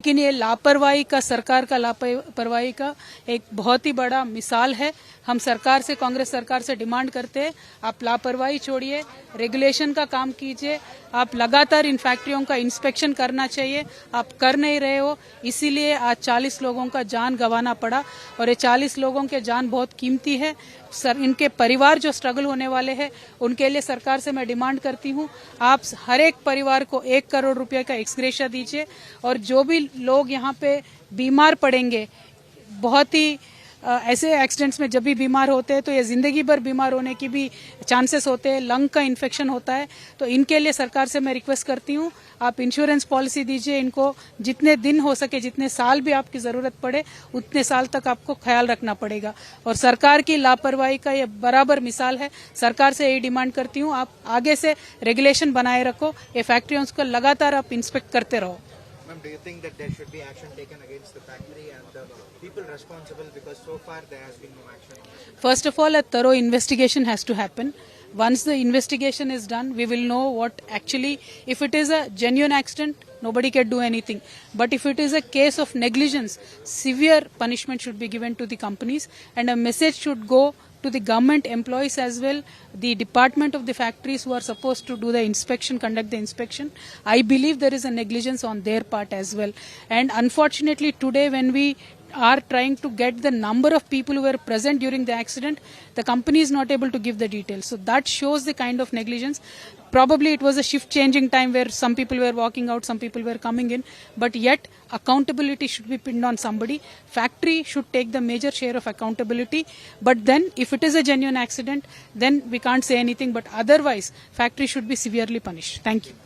लेकिन ये लापरवाही का, सरकार का लापरवाही का एक बहुत ही बड़ा मिसाल है। हम सरकार से, कांग्रेस सरकार से डिमांड करते हैं, आप लापरवाही छोड़िए, रेगुलेशन का काम कीजिए। आप लगातार इन फैक्ट्रियों का इंस्पेक्शन करना चाहिए, आप कर नहीं रहे हो, इसीलिए आज 40 लोगों का जान गंवाना पड़ा। और ये 40 लोगों के जान बहुत कीमती है। सर, इनके परिवार जो स्ट्रगल होने वाले हैं, उनके लिए सरकार से मैं डिमांड करती हूँ, आप हर एक परिवार को 1 करोड़ रुपए का एक्सग्रेशिया दीजिए। और जो भी लोग यहाँ पे बीमार पड़ेंगे, बहुत ही ऐसे एक्सीडेंट्स में जब भी बीमार होते हैं तो ये जिंदगी भर बीमार होने की भी चांसेस होते हैं, लंग का इन्फेक्शन होता है। तो इनके लिए सरकार से मैं रिक्वेस्ट करती हूँ, आप इंश्योरेंस पॉलिसी दीजिए इनको, जितने दिन हो सके, जितने साल भी आपकी जरूरत पड़े, उतने साल तक आपको ख्याल रखना पड़ेगा। और सरकार की लापरवाही का ये बराबर मिसाल है। सरकार से यही डिमांड करती हूँ, आप आगे से रेगुलेशन बनाए रखो, ये फैक्ट्रियों को लगातार आप इंस्पेक्ट करते रहो। Ma'am, do you think that there should be action taken against the factory and the people responsible, because so far there has been no action? First of all, a thorough investigation has to happen. Once the investigation is done, we will know what actually, if it is a genuine accident, nobody can do anything. But if it is a case of negligence, severe punishment should be given to the companies, and a message should go to the government employees as well, the department of the factories who are supposed to do the inspection, conduct the inspection. I believe there is a negligence on their part as well. And unfortunately today, when we are trying to get the number of people who were present during the accident, the company is not able to give the details. So that shows the kind of negligence. Probably it was a shift changing time where some people were walking out, some people were coming in, but yet accountability should be pinned on somebody. Factory should take the major share of accountability. But then if it is a genuine accident, then we can't say anything, but otherwise factory should be severely punished. Thank you.